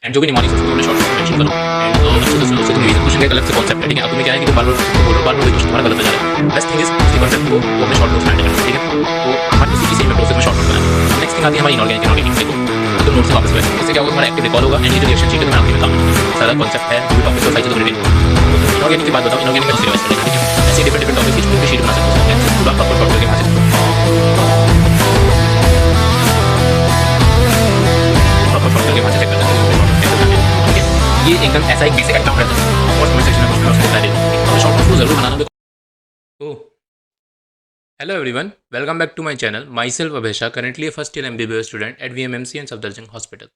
And जो भी mnemonics है उसको तुमने शॉर्ट में मेंशन करो एंड अच्छे से उससे तुम रिवीजन क्वेश्चन का अलग से कॉन्सेप्ट है, ठीक है। अब तुम्हें क्या है कि तुम बार-बार वही क्वेश्चन तुम्हारा गलत हो जा रहा है। बेस्ट थिंग इज उसी कॉन्सेप्ट को वो अपने शॉर्ट नोट्स में ऐड करना, ठीक है। तो हमारे उसी की सेम प्रोसेस में शॉर्ट नोट्स बनाना है। नेक्स्ट थिंग आती है हमारी इनऑर्गेनिक। इनऑर्गेनिक देखो तुम नोट्स से वापस बैठो, इससे क्या होगा तुम्हारा एक्टिव रिकॉल होगा एंड ये जो रिएक्शन शीट है तुम्हें आगे में काम आएगी। सारा कॉन्सेप्ट है जो टॉपिक है साइज तो रिलेटेड। तो इनऑर्गेनिक की बात बताओ, इनऑर्गेनिक में दूसरी रिवाइज करेंगे, ठीक है। ऐसे डिफरेंट डिफरेंट टॉपिक की छोटी शीट बना सकते हो, पूरा प्रॉपर प्रॉपर करके बना सकते हो, प्रॉपर प्रॉपर करके वहां से चेक करना है, ठीक है। ये एकदम ऐसा एक बेसिक आइटम रहता है और कमेंट सेक्शन में कुछ भी उसके बता देना, तो शॉर्ट नोट्स को जरूर बनाना। तो hello everyone, welcome back to my channel. Myself Abhesha, currently first year MBBS student at VMMC and Safdarjung hospital.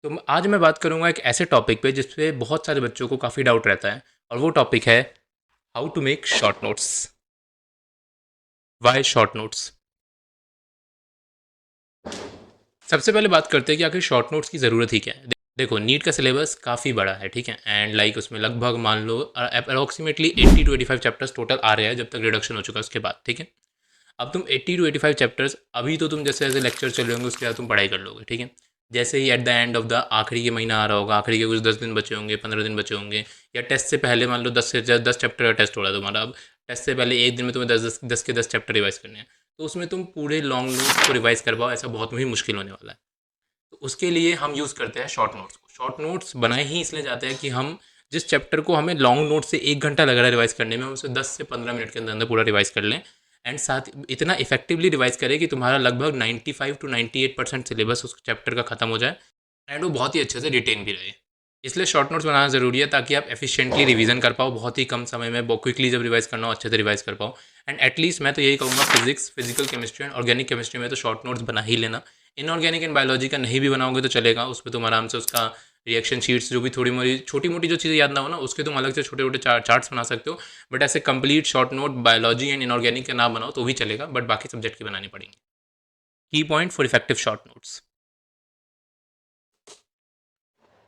तो आज मैं बात करूंगा एक ऐसे टॉपिक पे जिस पे बहुत सारे बच्चों को काफ़ी डाउट रहता है, और वो टॉपिक है how to make short notes. Why short notes. सबसे पहले बात करते हैं कि आखिर शॉर्ट नोट्स की ज़रूरत ही क्या है। देखो, नीट का सिलेबस काफ़ी बड़ा है, ठीक है। एंड लाइक उसमें लगभग मान लो अप्रोक्सीमेटली 80 to 85 चैप्टर्स टोटल आ रहे हैं जब तक रिडक्शन हो चुका है उसके बाद, ठीक है। अब तुम 80 to 85 चैप्टर्स अभी तो तुम जैसे जैसे लेक्चर चल रहे होंगे उसके बाद तुम पढ़ाई कर लोगे, ठीक है। जैसे ही at the end of the आखिरी के महीना आ रहा होगा, आखिरी के कुछ 10 दिन बचे होंगे, 15 दिन बचे होंगे, या टेस्ट से पहले मान लो 10 चैप्टर का टेस्ट हो रहा है तुम्हारा। अब टेस्ट से पहले एक दिन में तुम्हें 10 के 10 चैप्टर रिवाइज करने हैं, तो उसमें तुम पूरे लॉन्ग नोट्स को रिवाइज कर पाओ ऐसा बहुत ही मुश्किल होने वाला है। तो उसके लिए हम यूज़ करते हैं शॉर्ट नोट्स को। शॉर्ट नोट्स बनाए ही इसलिए जाते हैं कि हम जिस चैप्टर को हमें लॉन्ग नोट से 1 घंटा लग रहा है रिवाइज करने में, हम उसे 10 से 15 मिनट के अंदर अंदर पूरा रिवाइज कर लें। एंड साथ इतना इफेक्टिवली रिवाइज करें कि तुम्हारा लगभग 95 to 98% सिलेबस उस चैप्टर का खत्म हो जाए एंड वो बहुत ही अच्छे से रिटेन भी रहे। इसलिए शॉर्ट नोट्स बनाना ज़रूरी है ताकि आप एफिशिएंटली रिवीजन कर पाओ बहुत ही कम समय में, बहुत क्विकली जब रिवाइज करना हो अच्छे से रिवाइज कर पाओ। एंड एटलीस्ट मैं तो यही कहूँगा, physics, physical chemistry and organic chemistry में तो शॉर्ट नोट्स बना ही लेना। इनऑर्गेनिक एंड बायोलॉजी का नहीं भी बनाओगे तो चलेगा, उस पर तुम आराम से उसका रिएक्शन शीट्स जो भी थोड़ी मोड़ी छोटी मोटी जो चीज़ें याद ना हो ना, उसके तुम अलग से छोटे छोटे चार्ट्स बना सकते हो। बट ऐसे complete short note biology and inorganic का ना बनाओ तो भी चलेगा, बट बाकी सब्जेक्ट की बनानी पड़ेंगी। की point for effective short notes.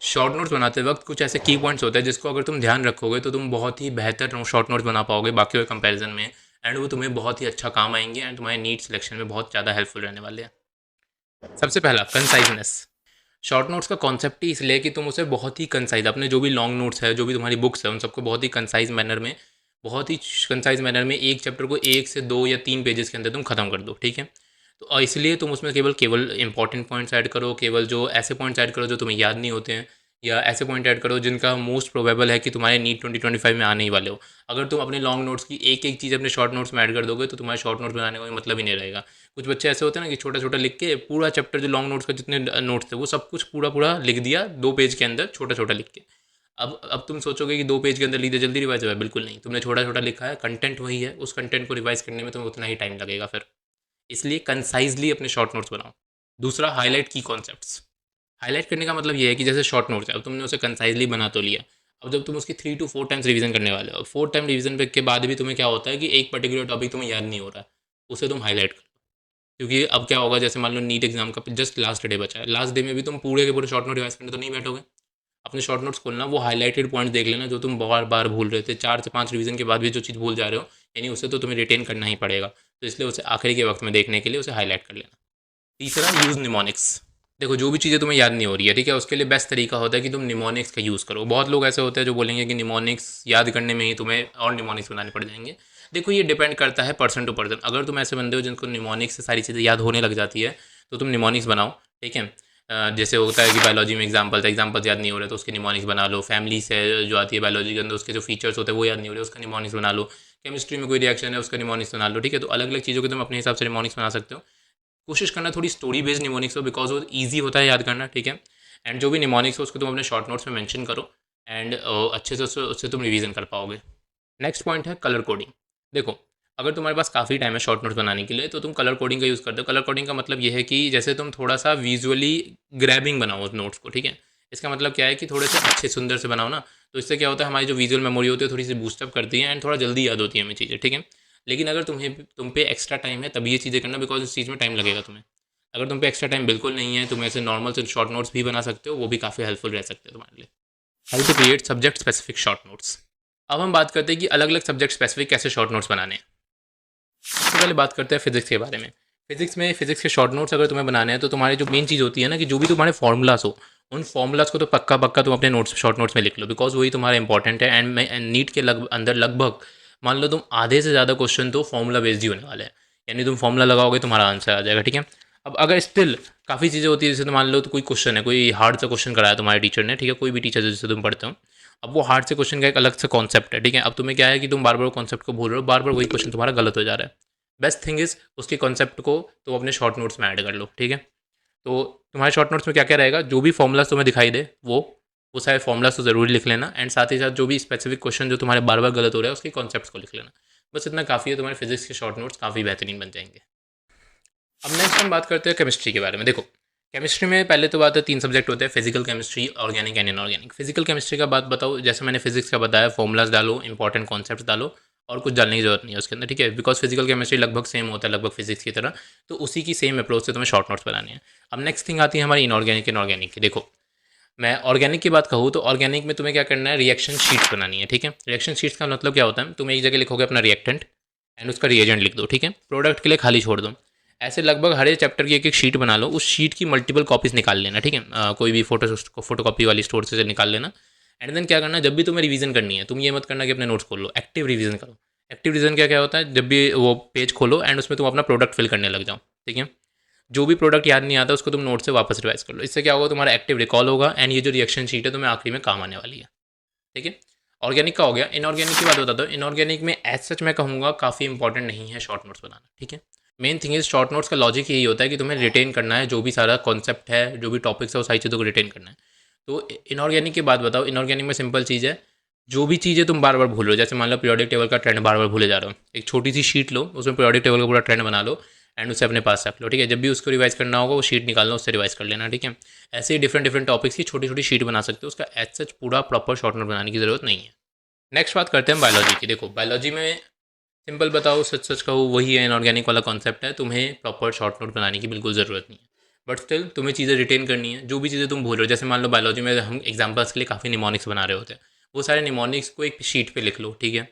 Short notes बनाते वक्त कुछ ऐसे की पॉइंट्स होते हैं जिसको अगर तुम ध्यान रखोगे तो तुम बहुत ही बेहतर शॉर्ट नोट्स बना पाओगे बाकी के कंपैरिजन में। एंड वो तुम्हें बहुत ही अच्छा काम आएंगे एंड तुम्हारे नीट सिलेक्शन में बहुत ज़्यादा हेल्पफुल रहने वाले हैं। सबसे पहला, कंसाइजनेस। शॉर्ट नोट्स का कॉन्सेप्ट ही इसलिए कि तुम उसे बहुत ही कंसाइज, अपने जो भी लॉन्ग नोट्स है, जो भी तुम्हारी बुक्स है, उन सबको बहुत ही कंसाइज मैनर में, बहुत ही कंसाइज मैनर में एक चैप्टर को 1 से 2 या 3 पेजेस के अंदर तुम खत्म कर दो, ठीक है। तो इसलिए तुम उसमें केवल केवल इंपॉर्टेंट पॉइंट्स ऐड करो, केवल जो ऐसे पॉइंट्स ऐड करो जो तुम्हें याद नहीं होते हैं, या ऐसे पॉइंट ऐड करो जिनका मोस्ट प्रोबेबल है कि तुम्हारे नीट 2025 में आने ही वाले हो। अगर तुम अपने लॉन्ग नोट्स की एक एक चीज़ अपने शॉर्ट नोट्स में ऐड कर दोगे तो तुम्हारे शॉर्ट नोट्स बनाने का कोई मतलब ही नहीं रहेगा। कुछ बच्चे ऐसे होते हैं ना कि छोटा छोटा लिख के पूरा चैप्टर जो लॉन्ग नोट्स का जितने नोट्स थे वो सब कुछ पूरा पूरा लिख दिया 2 पेज के अंदर छोटा छोटा लिख के। अब तुम सोचोगे कि 2 पेज के अंदर लिख दिया जल्दी रिवाइज हुआ है, बिल्कुल नहीं। तुमने छोटा छोटा लिखा है, कंटेंट वही है, उस कंटेंट को रिवाइज करने में तुम्हें उतना ही टाइम लगेगा फिर। इसलिए कंसाइजली अपने शॉर्ट नोट्स बनाओ। दूसरा, हाईलाइट की कॉन्सेप्ट्स। हाईलाइट करने का मतलब ये है कि जैसे शॉर्ट नोट्स है, अब तुमने उसे कंसाइजली बना तो लिया, अब जब तुम उसकी 3 to 4 टाइम्स रिवीजन करने वाले हो, 4 टाइम रिवीजन के बाद भी तुम्हें क्या होता है कि एक पर्टिकुलर टॉपिक तुम्हें याद नहीं हो रहा है, उसे तुम हाईलाइट करो। क्योंकि अब क्या होगा, जैसे मान लो नीट एग्जाम का जस्ट लास्ट डे बचा है, लास्ट डे में भी तुम पूरे के पूरे शॉर्ट नोट रिवाइज करने तो नहीं बैठोगे। अपने शॉर्ट नोट्स खोलना, वो हाईलाइटेड पॉइंट देख लेना जो तुम बार बार भूल रहे थे, 4 से 5 रिवीजन के बाद भी जो चीज़ भूल जा रहे हो, यानी उसे तो तुम्हें रिटेन करना ही पड़ेगा। तो इसलिए उसे आखिरी के वक्त में देखने के लिए उसे हाईलाइट कर लेना। तीसरा, यूज़ निमोनिक्स। देखो, जो भी चीज़ें तुम्हें याद नहीं हो रही है, ठीक है, उसके लिए बेस्ट तरीका होता है कि तुम निमोनिक्स का यूज़ करो। बहुत लोग ऐसे होते हैं जो बोलेंगे कि निमोनिक्स याद करने में ही तुम्हें और निमोनिक्स बनाने पड़ जाएंगे। देखो, ये डिपेंड करता है पर्सन टू पर्सन। अगर तुम ऐसे बंदे हो जिनको निमोनिक्स से सारी चीज़ें याद होने लग जाती है तो तुम निमोनिक्स बनाओ, ठीक है। जैसे होता है कि बायोलॉजी में एग्जाम्पल्स याद नहीं हो रहे तो उसके निमोनिक्स बना लो। फैमिली से जो आती है बायोलॉजी के अंदर, उसके जो फीचर्स होते हैं वो याद नहीं हो रहे, उसका निमोनिक्स बना लो। केमिस्ट्री में कोई रिएक्शन है, उसका निमोनिक्स बना लो, ठीक है। तो अलग अलग चीज़ों के तुम अपने हिसाब से निमोनिक्स बना सकते हो। कोशिश करना थोड़ी स्टोरी बेस्ड निमोनिक्स हो, बिकॉज वो ईजी होता है याद करना, ठीक है। एंड जो भी निमोनिक्स हो उसको तुम अपने शॉर्ट नोट्स में मेंशन करो एंड अच्छे से उससे तुम रिवीजन कर पाओगे। नेक्स्ट पॉइंट है कलर कोडिंग। देखो, अगर तुम्हारे पास काफ़ी टाइम है शॉर्ट नोट्स बनाने के लिए तो तुम कलर कोडिंग का यूज़ कर दो। कलर कोडिंग का मतलब ये है कि जैसे तुम थोड़ा सा विजुअली ग्रैबिंग बनाओ उस नोट्स को, ठीक है। इसका मतलब क्या है कि थोड़े से अच्छे सुंदर से बनाओ ना, तो इससे क्या होता है, हमारी जो विजुअल मेमोरी होती है थोड़ी सी बूस्टअप करती है एंड थोड़ा जल्दी याद होती है हमें चीज़ें, ठीक है। लेकिन अगर तुम पे एक्स्ट्रा टाइम है तब ये चीज़ें करना, बिकॉज इस चीज़ में टाइम लगेगा तुम्हें। अगर तुम पे एक्स्ट्रा टाइम बिल्कुल नहीं है, तुम ऐसे नॉर्मल से शॉर्ट नोट्स भी बना सकते हो, वो भी काफ़ी हेल्पफुल रह सकते हैं तुम्हारे लिए। How to create subject specific short notes. अब हम बात करते हैं कि अलग अलग सब्जेक्ट स्पेसिफिक कैसे शॉर्ट नोट्स बनाने हैं। सबसे पहले बात करते हैं फिजिक्स के बारे में। फिजिक्स के शॉर्ट नोट्स अगर तुम्हें बनाने हैं तो तुम्हारी जो मेन चीज़ होती है ना, कि जो भी तुम्हारे फॉर्मूलाज हो उन फॉर्मूलाज को तो पक्का पक्का तुम अपने नोट्स शॉर्ट नोट्स में लिख लो, बिकॉज वही तुम्हारा इंपॉर्टेंट है। एंड नीट के अंदर लगभग मान लो तुम आधे से ज़्यादा क्वेश्चन तो फॉर्मूला बेस्ड ही होने वाले हैं, यानी तुम फॉर्मूला लगाओगे तुम्हारा आंसर आ जाएगा, ठीक है। अब अगर स्टिल काफ़ी चीज़ें होती है, जैसे तो मान लो तो कोई क्वेश्चन है, कोई हार्ड सा क्वेश्चन कराया तुम्हारे टीचर ने, ठीक है, कोई भी टीचर जिससे तुम पढ़ते हो, अब वो हार्ड से क्वेश्चन का एक अलग से कॉन्सेप्ट है, ठीक है। अब तुम्हें क्या है कि तुम बार बार कॉन्सेप्ट को भूल रहे हो, बार बार वही क्वेश्चन तुम्हारा गलत हो जा रहा है। बेस्ट थिंग इज़ उसके कॉन्सेप्ट को तुम अपने शॉर्ट नोट्स में ऐड कर लो, ठीक है। तो तुम्हारे शॉर्ट नोट्स में क्या क्या रहेगा, जो भी फॉर्मूलाज तुम्हें दिखाई दे वो सारे फॉर्मूलाज तो ज़रूर लिख लेना, एंड साथ ही साथ जो भी स्पेसिफिक क्वेश्चन जो तुम्हारे बार बार गलत हो रहा है उसके कॉन्सेप्ट्स को लिख लेना। बस इतना काफ़ी है, तुम्हारे फिजिक्स के शॉर्ट नोट्स काफ़ी बेहतरीन बन जाएंगे। अब नेक्स्ट हम बात करते हैं केमिस्ट्री के बारे में। देखो, केमिस्ट्री में पहले तो बात है, 3 सब्जेक्ट होते हैं, physical chemistry, organic and inorganic. Physical chemistry का बात बताओ, जैसे मैंने फिजिक्स का बताया, फॉर्मूलाज डालो, इंपॉर्टेंट कॉन्सेप्ट्स डालो, और कुछ डालने की जरूरत नहीं है उसके अंदर, ठीक है, बिकॉज फिजिकल केमिस्ट्री लगभग सेम होता है, लगभग फिजिक्स की तरह, तो उसी की सेम अप्रोच से तुम्हें शॉर्ट नोट्स बनानी है। अब नेक्स्ट थिंग आती है हमारी इनऑर्गेनिक इनऑर्गेनिक की। देखो, मैं ऑर्गेनिक की बात कहूँ तो ऑर्गेनिक में तुम्हें क्या करना है, रिएक्शन शीट्स बनानी है, ठीक है। रिएक्शन शीट्स का मतलब क्या होता है, तुम एक जगह लिखोगे अपना रिएक्टेंट एंड उसका रिएजेंट लिख दो, ठीक है, प्रोडक्ट के लिए खाली छोड़ दो। ऐसे लगभग हर एक चैप्टर की एक एक शीट बना लो, उस शीट की मल्टीपल कॉपीज निकाल लेना, ठीक है, कोई भी फोटो कॉपी वाली स्टोर से निकाल लेना। एंड देन क्या करना, जब भी तुम्हें रिवीजन करनी है, तुम ये मत करना कि अपने नोट्स खोल लो, एक्टिव रिवीजन करो। एक्टिव रिवीजन क्या क्या होता है, जब भी वो पेज खोलो एंड उसमें तुम अपना प्रोडक्ट फिल करने लग जाओ, ठीक है। जो भी प्रोडक्ट याद नहीं आता उसको तुम नोट से वापस रिवाइज कर लो, इससे क्या होगा, तुम्हारा एक्टिव रिकॉल होगा, एंड ये जो रिएक्शन शीट है तुम्हें आखिरी में काम आने वाली है, ठीक है। ऑर्गेनिक का हो गया। इनऑर्गेनिक की बात बताता हूँ। इनऑर्गेनिक में एज सच मैं कहूँगा काफ़ी इंपॉर्टेंट नहीं है शॉर्ट नोट्स बनाना, ठीक है। Main thing is short notes का लॉजिक यही होता है कि तुम्हें रिटेन करना है, जो भी सारा कॉन्सेप्ट है, जो भी टॉपिक्स है, वो सारी चीज़ों को रिटेन करना है। तो इनऑर्गेनिक की बात बताओ, इनऑर्गेनिक में सिंपल चीज़ है, जो भी चीज़ें तुम बार बार भूल रहे हो, जैसे मान लो पीरियोडिक टेबल का ट्रेंड बार बार भूले जा रहे हो, एक छोटी सी शीट लो, उसमें पीरियोडिक टेबल का पूरा ट्रेंड बना लो एंड उसे अपने पास रख लो, ठीक है। जब भी उसको रिवाइज करना होगा वो शीट निकालना, उससे रिवाइज कर लेना, ठीक है। ऐसे ही डिफरेंट डिफरेंट टॉपिक्स की छोटी छोटी शीट बना सकते हो, उसका एज सच पूरा प्रॉपर शॉर्ट नोट बनाने की जरूरत नहीं है। नेक्स्ट बात करते हैं बायोलॉजी की। देखो, बायोलॉजी में सिंपल बताओ, सच सच कहो, वही है इनऑर्गेनिक वाला कॉन्सेप्ट है, तुम्हें प्रॉपर शॉर्ट नोट बनाने की बिल्कुल ज़रूरत नहीं है। बट स्टिल तुम्हें चीज़ें रिटेन करनी है, जो भी चीज़ें तुम भूल रहे हो, जैसे मान लो बायोलॉजी में हम एग्जाम्पल्स के लिए काफ़ी निमोनिक्स बना रहे होते हैं, वो सारे निमोनिक्स को एक शीट पे लिख लो, ठीक है।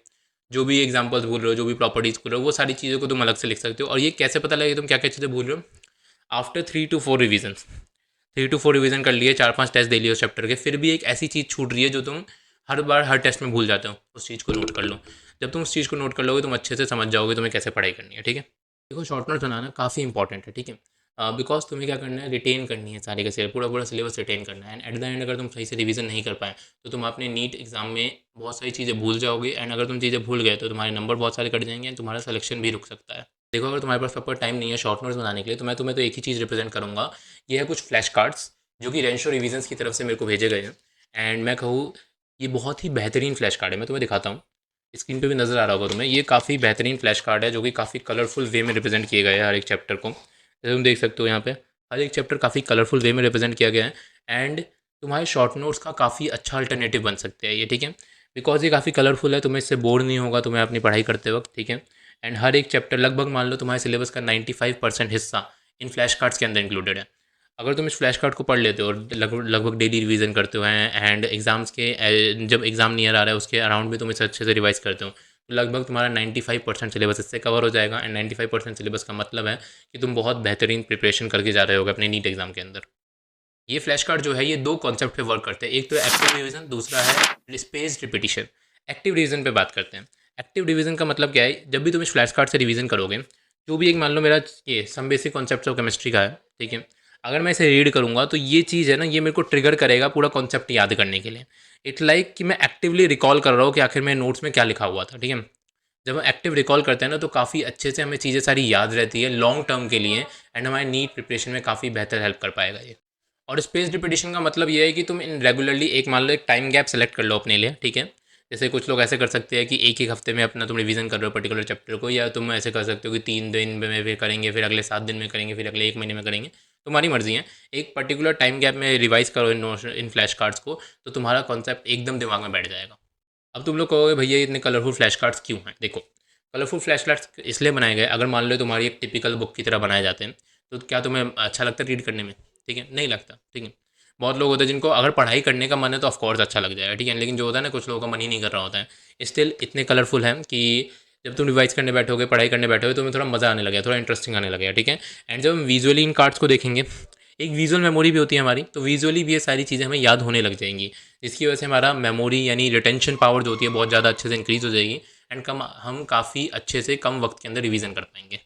जो भी एग्जाम्पल्स भूल रहे हो, जो भी प्रॉपर्टीज़ भूल रहे हो, वो सारी चीज़ों को तुम अलग से लिख सकते हो। और ये कैसे पता लगे तुम क्या क्या चीज़ें भूल रहे हो, after 3 to 4 revision, 3 to 4 revision कर लिए, 4-5 टेस्ट दे लिए उस चैप्टर के, फिर भी एक ऐसी चीज़ छूट रही है जो तुम हर बार हर टेस्ट में भूल जाते हो, उस चीज़ को नोट कर लो। जब तुम उस चीज़ को नोट कर लोगे तुम अच्छे से समझ जाओगे तुम्हें कैसे पढ़ाई करनी है, ठीक है। देखो, शॉर्ट नोट्स बनाना काफ़ी इंपॉर्टेंट है, ठीक है, बिकॉज तुम्हें क्या करना है, रिटेन करनी है सारे का सारे, पूरा पूरा सिलेबस रिटेन करना है। एंड एट द एंड अगर तुम सही से रिवीजन नहीं कर पाए तो तुम अपने नीट एग्जाम में बहुत सारी चीज़ें भूल जाओगे, एंड अगर तुम चीज़ें भूल गए तो तुम्हारे नंबर बहुत सारे कट जाएंगे, तुम्हारा सिलेक्शन भी रुक सकता है। देखो, अगर तुम्हारे पास प्रॉपर टाइम नहीं है शॉर्ट नोट्स बनाने के लिए, तो मैं तुम्हें तो एक ही चीज़ रिप्रेजेंट करूँगा, ये है कुछ फ्लैश कार्ड्स जो कि रेंशो रिवीजन्स की तरफ से मेरे को भेजे गए हैं। एंड मैं कहूँ, ये बहुत ही बेहतरीन फ्लैश कार्ड है, मैं तुम्हें दिखाता हूँ, स्क्रीन पे भी नज़र आ रहा होगा तुम्हें, ये काफ़ी बेहतरीन फ्लैश कार्ड है जो कि काफ़ी कलरफुल वे में रिप्रेजेंट किए गए हैं हर एक चैप्टर को। जैसे तुम देख सकते हो यहाँ पे हर एक चैप्टर काफ़ी कलरफुल वे में रिप्रेजेंट किया गया है, एंड तुम्हारे शॉर्ट नोट्स का काफ़ी अच्छा अल्टरनेटिव बन सकते हैं ये, ठीक है, बिकॉज ये काफ़ी कलरफुल है, तुम्हें इससे बोर नहीं होगा तुम्हें अपनी पढ़ाई करते वक्त, ठीक है। एंड हर एक चैप्टर लगभग मान लो तुम्हारे सिलेबस का 95% हिस्सा इन फ्लैश कार्ड्स के अंदर इंक्लूडेड है। अगर तुम इस फ्लैश कार्ड को पढ़ लेते हो और लगभग डेली रिवीजन करते हो हैं, एंड एग्जाम्स के जब एग्ज़ाम नियर आ रहा है उसके अराउंड भी तुम इसे अच्छे से रिवाइज करते हो, तो लगभग तुम्हारा 95% सिलेबस इससे कवर हो जाएगा। एंड 95% सिलेबस का मतलब है कि तुम बहुत बेहतरीन प्रिपरेशन करके जा रहे होगे अपने नीट एग्जाम के अंदर। ये फ्लैश कार्ड जो है ये 2 कॉन्सेप्ट पे वर्क करते हैं, एक तो एक्टिव रिवीजन, दूसरा है स्पेस रिपीटिशन। एक्टिव रिवीजन पे बात करते हैं। एक्टिव रिवीजन का मतलब क्या है, जब भी तुम इस फ्लैश कार्ड से रिवीजन करोगे, जो भी एक मान लो मेरा ये some basic concept of chemistry का है, ठीक है, अगर मैं इसे रीड करूँगा तो ये चीज़ है ना, ये मेरे को ट्रिगर करेगा पूरा कॉन्सेप्ट याद करने के लिए। इट्स लाइक कि मैं एक्टिवली रिकॉल कर रहा हूँ कि आखिर मेरे नोट्स में क्या लिखा हुआ था, ठीक है। जब हम एक्टिव रिकॉल करते हैं ना तो काफ़ी अच्छे से हमें चीज़ें सारी याद रहती है लॉन्ग टर्म के लिए, एंड हमारे नीट प्रिपरेशन में काफ़ी बेहतर हेल्प कर पाएगा ये। और स्पेस रिपीटिशन का मतलब ये है कि तुम इन रेगुलरली एक मान लो एक टाइम गैप सेलेक्ट कर लो अपने लिए, ठीक है। जैसे कुछ लोग ऐसे कर सकते हैं कि एक एक हफ्ते में अपना तुम रिवीजन कर रहे हो पर्टिकुलर चैप्टर को, या तुम ऐसे कर सकते हो कि 3 दिन में फिर करेंगे, फिर अगले 7 दिन में करेंगे, फिर अगले 1 महीने में करेंगे, तुम्हारी मर्जी है। एक पर्टिकुलर टाइम गैप में रिवाइज करो इन फ्लैश कार्ड्स को, तो तुम्हारा कॉन्सेप्ट एकदम दिमाग में बैठ जाएगा। अब तुम लोग कहोगे भैया इतने कलरफुल फ्लैश कार्ड्स क्यों हैं। देखो, कलरफुल फ्लैश कार्ड्स इसलिए बनाए गए, अगर मान लो तुम्हारी एक टिपिकल बुक की तरह बनाए जाते हैं तो क्या तुम्हें अच्छा लगता है रीड करने में, ठीक है, नहीं लगता, ठीक है। बहुत लोग होते हैं जिनको अगर पढ़ाई करने का मन है तो ऑफकोर्स अच्छा लग जाएगा, ठीक है, लेकिन जो होता है ना, कुछ लोगों का मन ही नहीं कर रहा होता है। स्टिल इतने कलरफुल हैं कि जब तुम रिवाइज करने बैठोगे, पढ़ाई करने बैठोगे, तो तुम्हें थोड़ा मज़ा आने लगेगा, थोड़ा इंटरेस्टिंग आने लगेगा, ठीक है। एंड जब हम विजुअली इन कार्ड्स को देखेंगे, एक विजुअल मेमोरी भी होती है हमारी, तो विजुअली भी ये सारी चीज़ें हमें याद होने लग जाएंगी, जिसकी वजह से हमारा मेमोरी यानी रिटेंशन पावर जो होती है बहुत ज़्यादा अच्छे से इंक्रीज़ हो जाएगी, एंड हम काफ़ी अच्छे से कम वक्त के अंदर रिवीजन कर पाएंगे।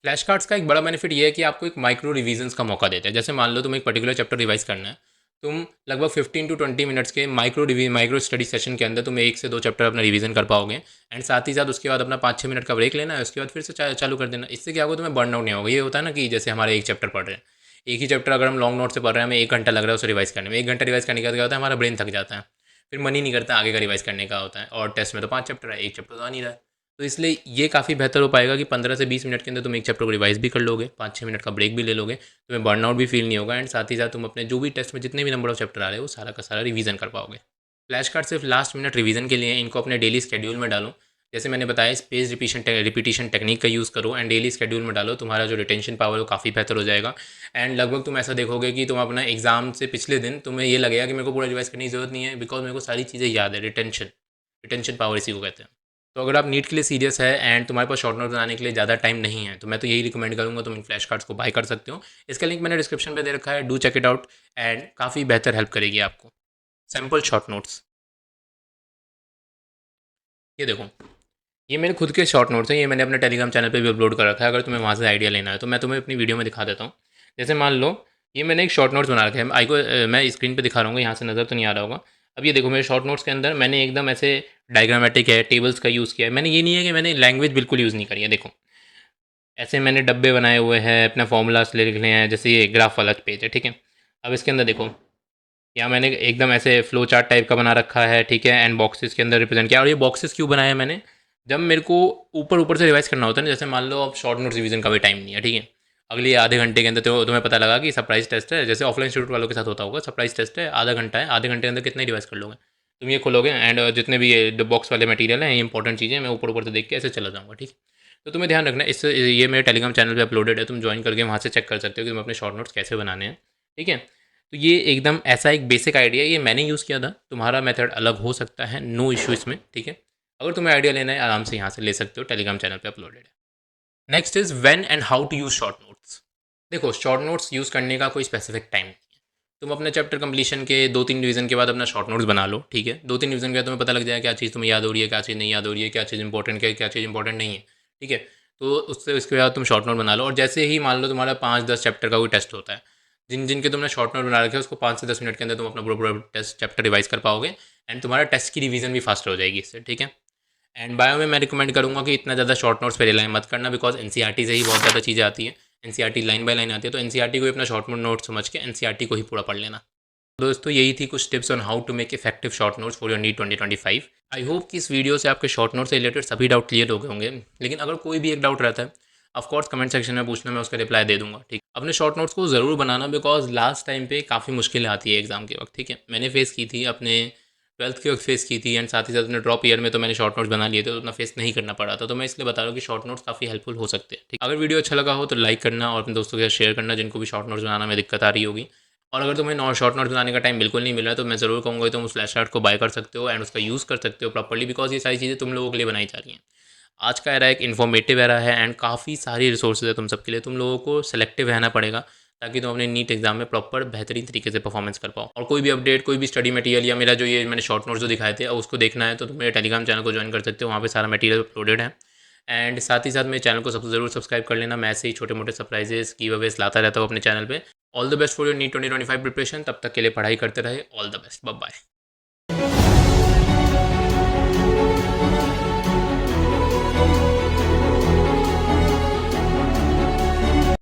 फ्लैश कार्ड्स का एक बड़ा बेनिफिट ये है कि आपको एक माइक्रो रिवीजन्स का मौका देते हैं। जैसे मान लो तुम एक पर्टिकुलर चैप्टर रिवाइज करना है, तुम लगभग 15 to 20 मिनट्स के माइक्रो स्टडी सेशन के अंदर तुम 1 से 2 चैप्टर अपना रिवीजन कर पाओगे, एंड साथ ही साथ उसके बाद अपना 5-6 मिनट का ब्रेक लेना है, उसके बाद फिर से चालू कर देना। इससे क्या होगा, तुम्हें बर्न आउट नहीं होगा। ये होता है ना कि जैसे हमारे एक चैप्टर पढ़ रहे हैं, एक ही चैप्टर अगर हम लॉन्ग नोट से पढ़ रहे हैं, हमें 1 घंटा लग रहा है उसे रिवाइज करने में, 1 घंटा रिवाइज करने के बाद क्या होता है, हमारा ब्रेन थक जाता है, फिर मन ही नहीं करता आगे का रिवाइज करने का होता है। और टेस्ट में तो 5 चैप्टर है, एक चैप्टर तो आ नहीं रहा है। तो इसलिए ये काफ़ी बेहतर हो पाएगा कि 15 से 20 मिनट के अंदर तुम एक चैप्टर को रिवाइज भी कर लोगे, 5-6 मिनट का ब्रेक भी ले लोगे, तुम्हें बर्नआउट भी फील नहीं होगा, एंड साथ ही साथ तुम अपने जो भी टेस्ट में जितने भी नंबर ऑफ चैप्टर आ रहे हैं वो सारा का सारा रिवीजन कर पाओगे। फ्लैश कार्ड सिर्फ लास्ट मिनट रिवीजन के लिए हैं, इनको अपने डेली स्केड्यूल में डालो। जैसे मैंने बताया, स्पेस रिपीटिशन टेक्निक का यूज़ करो एंड डेली स्केड्यूल में डालो, तुम्हारा जो रिटेंशन पावर है वो काफ़ी बेहतर हो जाएगा। एंड लगभग तुम ऐसा देखोगे कि तुम अपना एग्जाम से पिछले दिन तुम्हें ये लगेगा कि मेरे को पूरा रिवाइज करने की जरूरत नहीं है, बिकॉज मेरे को सारी चीज़ें याद है। रिटेंशन पावर इसी को कहते हैं। तो अगर आप नीट के लिए सीरियस है एंड तुम्हारे पास शॉर्ट नोट बनाने के लिए ज़्यादा टाइम नहीं है, तो मैं तो यही रिकमेंड करूँगा, तुम इन फ्लैश कार्ड्स को बाय कर सकते हो। इसका लिंक मैंने डिस्क्रिप्शन पे दे रखा है, do check it out, and काफ़ी बेहतर हेल्प करेगी आपको। सैम्पल शॉर्ट नोट्स, ये देखो, ये मेरे खुद के शॉर्ट नोट्स हैं, ये मैंने अपने टेलीग्राम चैनल पे भी अपलोड कर रखा है। अगर तुम्हें वहाँ से आइडिया लेना है तो मैं तुम्हें अपनी वीडियो में दिखा देता हूँ। जैसे मान लो, ये मैंने एक शॉर्ट नोट्स बना रखा है, मैं स्क्रीन पे दिखा रहा हूँ, यहाँ से नज़र तो नहीं आ रहा होगा। अब ये देखो, मेरे शॉर्ट नोट्स के अंदर मैंने एकदम ऐसे डायग्रामेटिक है, टेबल्स का यूज़ किया है मैंने। ये नहीं है कि मैंने लैंग्वेज बिल्कुल यूज़ नहीं करी है। देखो, ऐसे मैंने डब्बे बनाए हुए हैं, अपना फॉर्मूलाज लिख लिए हैं, जैसे ये ग्राफ वाला पेज है, ठीक है। अब इसके अंदर देखो, यहाँ मैंने एकदम ऐसे फ्लो चार्ट टाइप का बना रखा है, ठीक है, एंड बॉक्सेस के अंदर रिप्रेजेंट किया। और ये बॉक्सेस क्यों बनाया है मैंने, जब मेरे को ऊपर ऊपर से रिवाइज करना होता है ना, जैसे मान लो अब शॉर्ट नोट्स रिवीजन का भी टाइम नहीं है, ठीक है, अगले आधे घंटे के अंदर तो तुम्हें पता लगा कि सरप्राइज टेस्ट है, जैसे ऑफलाइन इंस्टीट्यूट वालों के साथ होता होगा, सरप्राइज टेस्ट है, आधा घंटा है, आधे घंटे के अंदर कितना रिवाइज कर लोगे तुम। ये खोलोगे एंड जितने भी ये बॉक्स वाले मटीरियल हैं, ये इंपॉर्टेंट चीज़ें मैं ऊपर ऊपर से देख के ऐसे चला जाऊँगा, ठीक है। तो तुम्हें ध्यान रखना है, इससे ये मेरे टेलीग्राम चैनल पे अपलोडेड है, तुम ज्वाइन करके वहाँ से चेक कर सकते हो कि तुम अपने शॉर्ट नोट्स कैसे बनाने हैं, ठीक है। तो ये एकदम ऐसा एक बेसिक आइडिया, ये मैंने यूज़ किया था, तुम्हारा मेथड अलग हो सकता है, नो इशू इसमें, ठीक है। अगर तुम्हें आइडिया लेना है आराम से यहाँ से ले सकते हो, टेलीग्राम चैनल पे अपलोडेड है। Next is when and how to use short notes. देखो, शॉर्ट नोट्स यूज़ करने का कोई स्पेसिफिक टाइम नहीं है। तुम अपने चैप्टर कंप्लीशन के 2-3 रिवीजन के बाद अपना शॉर्ट नोट्स बना लो, ठीक है। 2-3 रिवीजन के बाद तुम्हें पता लग जाएगा क्या चीज़ तुम्हें याद हो रही है, क्या चीज़ नहीं याद हो रही है, क्या चीज़ इंपॉर्टेंट है, क्या चीज़ इंपॉर्टेंट नहीं है, ठीक है। तो उससे उसके बाद तुम शॉर्ट नोट बना लो, और जैसे ही मान लो तुम्हारा 5-10 चैप्टर का कोई टेस्ट होता है, जिनके तुमने शॉर्ट नोट बना रखे हैं, उसको 5 से 10 मिनट के अंदर तुम अपना पूरा पूरा टेस्ट चैप्टर रिवाइज कर पाओगे, एंड तुम्हारा टेस्ट की रिवीजन भी फास्ट हो जाएगी इससे, ठीक है। एंड बायो में मैं रिकमेंड करूँगा कि इतना ज़्यादा शॉर्ट नोट्स पे रिलाई मत करना, बिकॉज एनसीईआरटी से ही बहुत ज़्यादा चीज़ें आती है। एनसीईआरटी लाइन बाय लाइन आती है, तो एनसीईआरटी को ही अपना शॉर्ट नोट समझ के एनसीईआरटी को ही पूरा पढ़ लेना। दोस्तों, यही थी कुछ tips on how to make effective short notes for your NEET 2025। I hope कि इस वीडियो से आपके शॉर्ट नोट से रिलेटेड सभी डाउट क्लियर हो गए होंगे, लेकिन अगर कोई भी एक डाउट रहता है, ऑफकोर्स कमेंट सेक्शन में पूछना, मैं उसका रिप्लाई दे दूंगा, ठीक। अपने शॉर्ट नोट्स को ज़रूर बनाना, बिकॉज लास्ट टाइम पे काफ़ी मुश्किलें आती है एग्जाम के वक्त, ठीक है। मैंने फेस की थी, अपने 12th के वक्त फेस की थी, एंड साथ ही साथ अपने ड्रॉप ईयर में तो मैंने शॉर्ट नोट्स बना लिए थे, तो उतना फेस नहीं करना पड़ा था। तो मैं इसलिए बता रहा हूँ कि शॉर्ट नोट्स काफ़ी हेल्पफुल हो सकते हैं, ठीक। अगर वीडियो अच्छा लगा हो तो लाइक करना और अपने दोस्तों के साथ शेयर करना, जिनको भी शॉर्ट नोट्स बनाना में दिक्कत आ रही होगी। और अगर तुम्हें शॉर्ट नोट्स बनाने का टाइम बिल्कुल नहीं मिल रहा है, तो मैं ज़रूर कहूँगा कि तुम उस फ्लैश कार्ड को बाय कर सकते हो एंड उसका यूज़ कर सकते हो प्रॉपर्ली, बिकॉज ये सारी चीज़ें तुम लोगों के लिए बनाई जा रही हैं। आज का एरा एक इन्फॉर्मेटिव एरा है, एंड काफ़ी सारी रिसोर्सेज है तुम सबके लिए। तुम लोगों को सेलेक्टिव रहना पड़ेगा, ताकि तुम अपने नीट एग्जाम में प्रॉपर बेहतरीन तरीके से परफॉर्मेंस कर पाओ। और कोई भी अपडेट, कोई भी स्टडी मटेरियल, या मेरा जो ये मैंने शॉर्ट नोट्स जो दिखाए थे, उसको देखना है तो तुम मेरे टेलीग्राम चैनल को ज्वाइन कर सकते हो, वहाँ पे सारा मटेरियल अपलोडेड है। एंड साथ ही साथ मेरे चैनल को सबसे ज़रूर सब्सक्राइब कर लेना, मैं ऐसे ही छोटे मोटे सरप्राइजेस की वजह लाता रहता हूँ अपने चैनल पे। All the best for your NEET 2025 preparation. तब तक के लिए पढ़ाई करते रहे। All the best, bye bye.